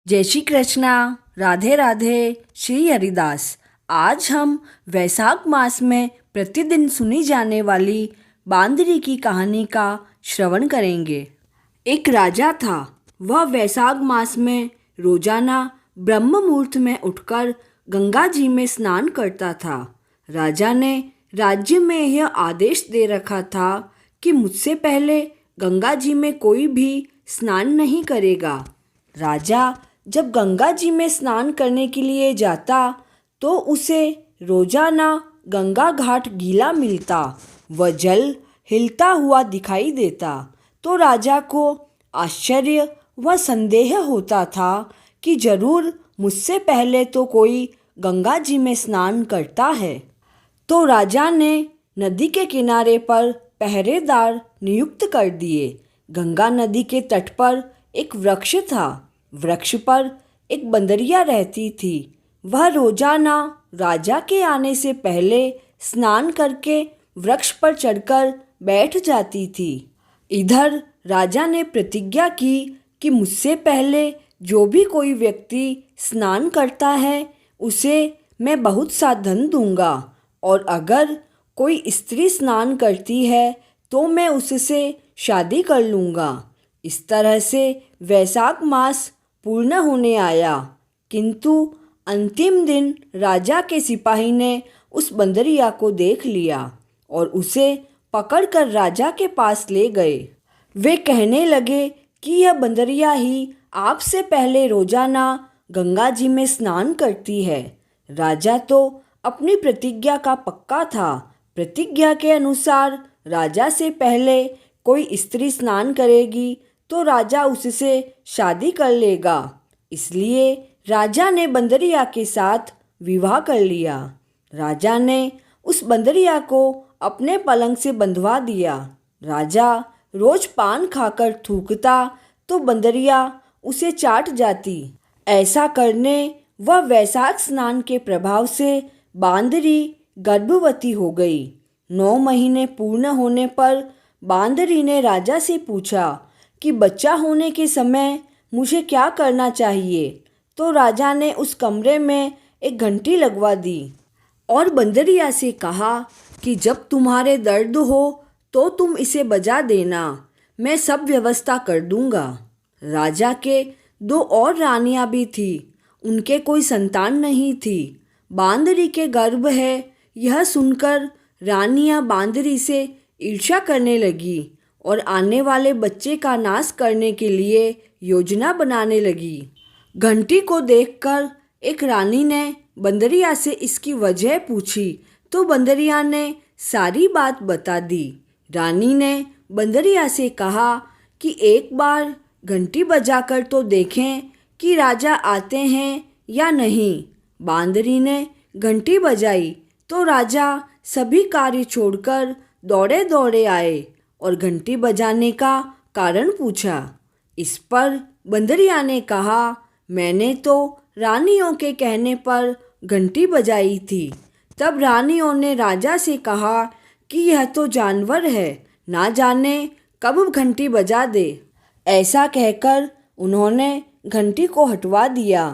जय श्री कृष्णा। राधे राधे। श्री हरिदास। आज हम वैशाख मास में प्रतिदिन सुनी जाने वाली बांदरी की कहानी का श्रवण करेंगे। एक राजा था। वह वैशाख मास में रोजाना ब्रह्म मुहूर्त में उठकर गंगा जी में स्नान करता था। राजा ने राज्य में यह आदेश दे रखा था कि मुझसे पहले गंगा जी में कोई भी स्नान नहीं करेगा। राजा जब गंगा जी में स्नान करने के लिए जाता तो उसे रोजाना गंगा घाट गीला मिलता। वह जल हिलता हुआ दिखाई देता तो राजा को आश्चर्य व संदेह होता था कि जरूर मुझसे पहले तो कोई गंगा जी में स्नान करता है। तो राजा ने नदी के किनारे पर पहरेदार नियुक्त कर दिए। गंगा नदी के तट पर एक वृक्ष था। वृक्ष पर एक बंदरिया रहती थी। वह रोजाना राजा के आने से पहले स्नान करके वृक्ष पर चढ़कर बैठ जाती थी। इधर राजा ने प्रतिज्ञा की कि मुझसे पहले जो भी कोई व्यक्ति स्नान करता है उसे मैं बहुत सा धन दूंगा, और अगर कोई स्त्री स्नान करती है तो मैं उससे शादी कर लूँगा। इस तरह से वैशाख मास पूर्ण होने आया, किंतु अंतिम दिन राजा के सिपाही ने उस बंदरिया को देख लिया और उसे पकड़कर राजा के पास ले गए। वे कहने लगे कि यह बंदरिया ही आपसे पहले रोजाना गंगा जी में स्नान करती है। राजा तो अपनी प्रतिज्ञा का पक्का था। प्रतिज्ञा के अनुसार राजा से पहले कोई स्त्री स्नान करेगी तो राजा उससे शादी कर लेगा। इसलिए राजा ने बंदरिया के साथ विवाह कर लिया। राजा ने उस बंदरिया को अपने पलंग से बंधवा दिया। राजा रोज पान खाकर थूकता तो बंदरिया उसे चाट जाती। ऐसा करने वह वैशाख स्नान के प्रभाव से बांदरी गर्भवती हो गई। 9 महीने पूर्ण होने पर बांदरी ने राजा से पूछा कि बच्चा होने के समय मुझे क्या करना चाहिए। तो राजा ने उस कमरे में एक घंटी लगवा दी और बंदरिया से कहा कि जब तुम्हारे दर्द हो तो तुम इसे बजा देना, मैं सब व्यवस्था कर दूंगा। राजा के 2 और रानियां भी थी। उनके कोई संतान नहीं थी। बांदरी के गर्भ है यह सुनकर रानियां बांदरी से ईर्ष्या करने लगी और आने वाले बच्चे का नाश करने के लिए योजना बनाने लगी। घंटी को देखकर एक रानी ने बंदरिया से इसकी वजह पूछी तो बंदरिया ने सारी बात बता दी। रानी ने बंदरिया से कहा कि एक बार घंटी बजाकर तो देखें कि राजा आते हैं या नहीं। बांदरी ने घंटी बजाई तो राजा सभी कार्य छोड़कर दौड़े दौड़े आए और घंटी बजाने का कारण पूछा। इस पर बंदरिया ने कहा, मैंने तो रानियों के कहने पर घंटी बजाई थी। तब रानियों ने राजा से कहा कि यह तो जानवर है, ना जाने कब घंटी बजा दे। ऐसा कहकर उन्होंने घंटी को हटवा दिया।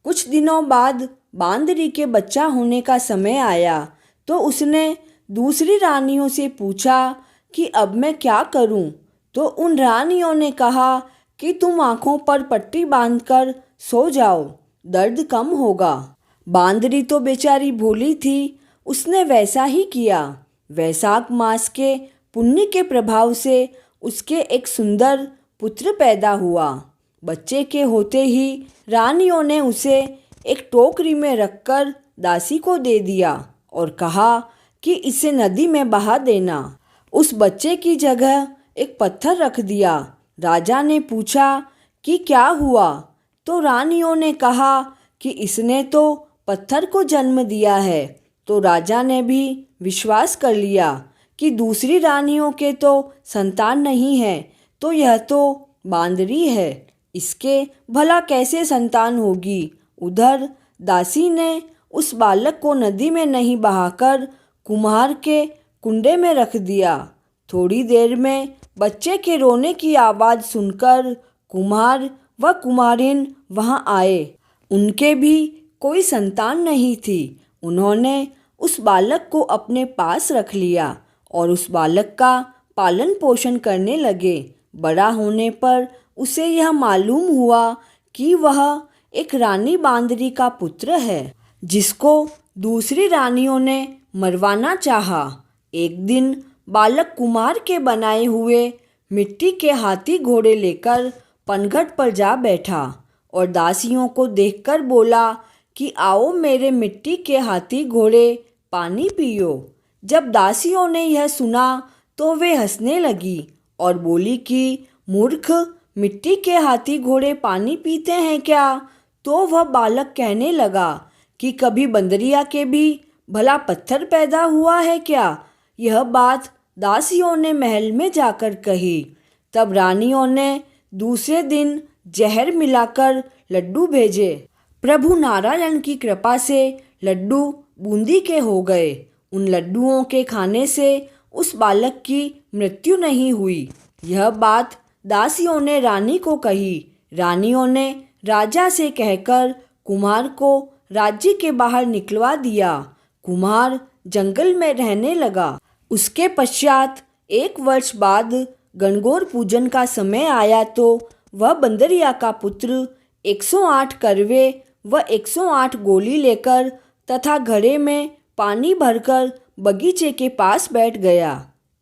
कुछ दिनों बाद बांदरी के बच्चा होने का समय आया तो उसने दूसरी रानियों से पूछा कि अब मैं क्या करूं। तो उन रानियों ने कहा कि तुम आँखों पर पट्टी बांधकर सो जाओ, दर्द कम होगा। बांदरी तो बेचारी भोली थी, उसने वैसा ही किया। वैशाख मास के पुण्य के प्रभाव से उसके एक सुंदर पुत्र पैदा हुआ। बच्चे के होते ही रानियों ने उसे एक टोकरी में रखकर दासी को दे दिया और कहा कि इसे नदी में बहा देना। उस बच्चे की जगह एक पत्थर रख दिया। राजा ने पूछा कि क्या हुआ, तो रानियों ने कहा कि इसने तो पत्थर को जन्म दिया है। तो राजा ने भी विश्वास कर लिया कि दूसरी रानियों के तो संतान नहीं है, तो यह तो बांदरी है, इसके भला कैसे संतान होगी। उधर दासी ने उस बालक को नदी में नहीं बहाकर कुम्हार के कुंडे में रख दिया। थोड़ी देर में बच्चे के रोने की आवाज़ सुनकर कुम्हार वह कुमारिन वहाँ आए। उनके भी कोई संतान नहीं थी। उन्होंने उस बालक को अपने पास रख लिया और उस बालक का पालन पोषण करने लगे। बड़ा होने पर उसे यह मालूम हुआ कि वह एक रानी बांदरी का पुत्र है, जिसको दूसरी रानियों ने मरवाना चाहा। एक दिन बालक कुमार के बनाए हुए मिट्टी के हाथी घोड़े लेकर पनघट पर जा बैठा और दासियों को देखकर बोला कि आओ मेरे मिट्टी के हाथी घोड़े पानी पियो। जब दासियों ने यह सुना तो वे हंसने लगी और बोली कि मूर्ख, मिट्टी के हाथी घोड़े पानी पीते हैं क्या? तो वह बालक कहने लगा कि कभी बंदरिया के भी भला पत्थर पैदा हुआ है क्या? यह बात दासियों ने महल में जाकर कही। तब रानियों ने दूसरे दिन जहर मिलाकर लड्डू भेजे। प्रभु नारायण की कृपा से लड्डू बूंदी के हो गए। उन लड्डुओं के खाने से उस बालक की मृत्यु नहीं हुई। यह बात दासियों ने रानी को कही। रानियों ने राजा से कहकर कुमार को राज्य के बाहर निकलवा दिया। कुमार जंगल में रहने लगा। उसके पश्चात 1 वर्ष बाद गणगौर पूजन का समय आया तो वह बंदरिया का पुत्र 108 करवे व 108 गोली लेकर तथा घड़े में पानी भरकर बगीचे के पास बैठ गया।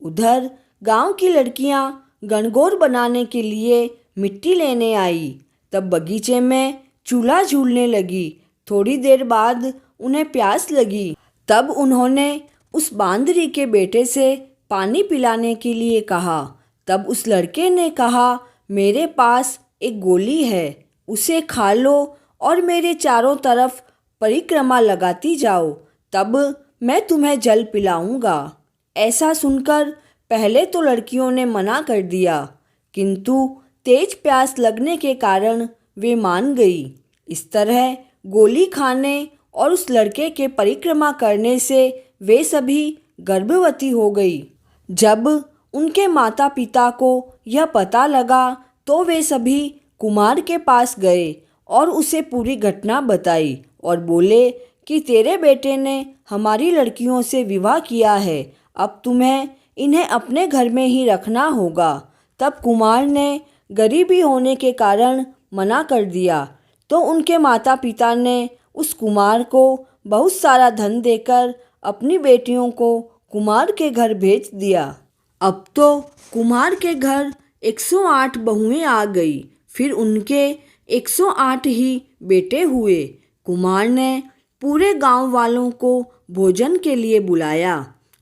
उधर गांव की लड़कियां गणगौर बनाने के लिए मिट्टी लेने आई। तब बगीचे में चूल्हा झूलने लगी। थोड़ी देर बाद उन्हें प्यास लगी। तब उन्होंने उस बांदरी के बेटे से पानी पिलाने के लिए कहा। तब उस लड़के ने कहा, मेरे पास एक गोली है, उसे खा लो और मेरे चारों तरफ परिक्रमा लगाती जाओ, तब मैं तुम्हें जल पिलाऊंगा। ऐसा सुनकर पहले तो लड़कियों ने मना कर दिया, किंतु तेज प्यास लगने के कारण वे मान गई। इस तरह गोली खाने और उस लड़के के परिक्रमा करने से वे सभी गर्भवती हो गई। जब उनके माता पिता को यह पता लगा तो वे सभी कुमार के पास गए और उसे पूरी घटना बताई और बोले कि तेरे बेटे ने हमारी लड़कियों से विवाह किया है, अब तुम्हें इन्हें अपने घर में ही रखना होगा। तब कुमार ने गरीबी होने के कारण मना कर दिया तो उनके माता पिता ने उस कुमार को बहुत सारा धन देकर अपनी बेटियों को कुमार के घर भेज दिया। अब तो कुमार के घर 108 बहुएं आ गई। फिर उनके 108 ही बेटे हुए। कुमार ने पूरे गांव वालों को भोजन के लिए बुलाया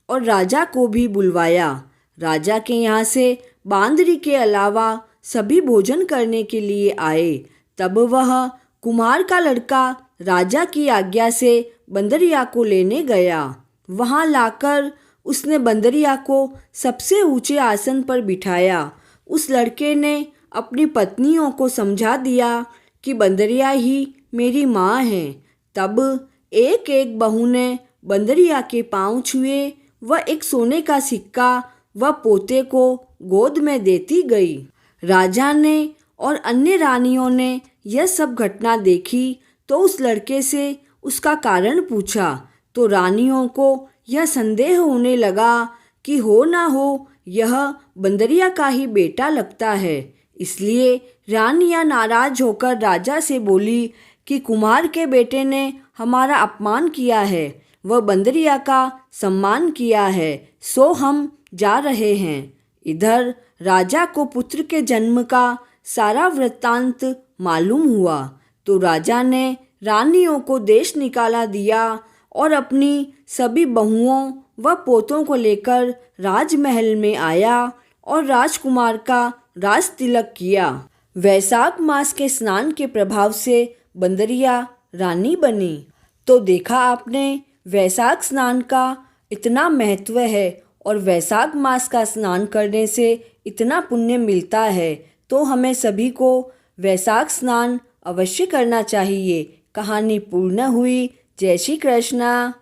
और राजा को भी बुलवाया। राजा के यहाँ से बांदरी के अलावा सभी भोजन करने के लिए आए। तब वह कुमार का लड़का राजा की आज्ञा से बंदरिया को लेने गया। वहाँ लाकर उसने बंदरिया को सबसे ऊंचे आसन पर बिठाया। उस लड़के ने अपनी पत्नियों को समझा दिया कि बंदरिया ही मेरी माँ है। तब एक एक बहू ने बंदरिया के पाँव छुए व एक सोने का सिक्का वह पोते को गोद में देती गई। राजा ने और अन्य रानियों ने यह सब घटना देखी तो उस लड़के से उसका कारण पूछा तो रानियों को यह संदेह होने लगा कि हो ना हो यह बंदरिया का ही बेटा लगता है। इसलिए रानियां नाराज होकर राजा से बोली कि कुमार के बेटे ने हमारा अपमान किया है, वह बंदरिया का सम्मान किया है, सो हम जा रहे हैं। इधर राजा को पुत्र के जन्म का सारा वृत्तांत मालूम हुआ तो राजा ने रानियों को देश निकाला दिया और अपनी सभी बहुओं व पोतों को लेकर राजमहल में आया और राजकुमार का राज तिलक किया। वैशाख मास के स्नान के प्रभाव से बंदरिया रानी बनी। तो देखा आपने, वैशाख स्नान का इतना महत्व है और वैशाख मास का स्नान करने से इतना पुण्य मिलता है, तो हमें सभी को वैशाख स्नान अवश्य करना चाहिए। कहानी पूर्ण हुई। जय श्री कृष्णा।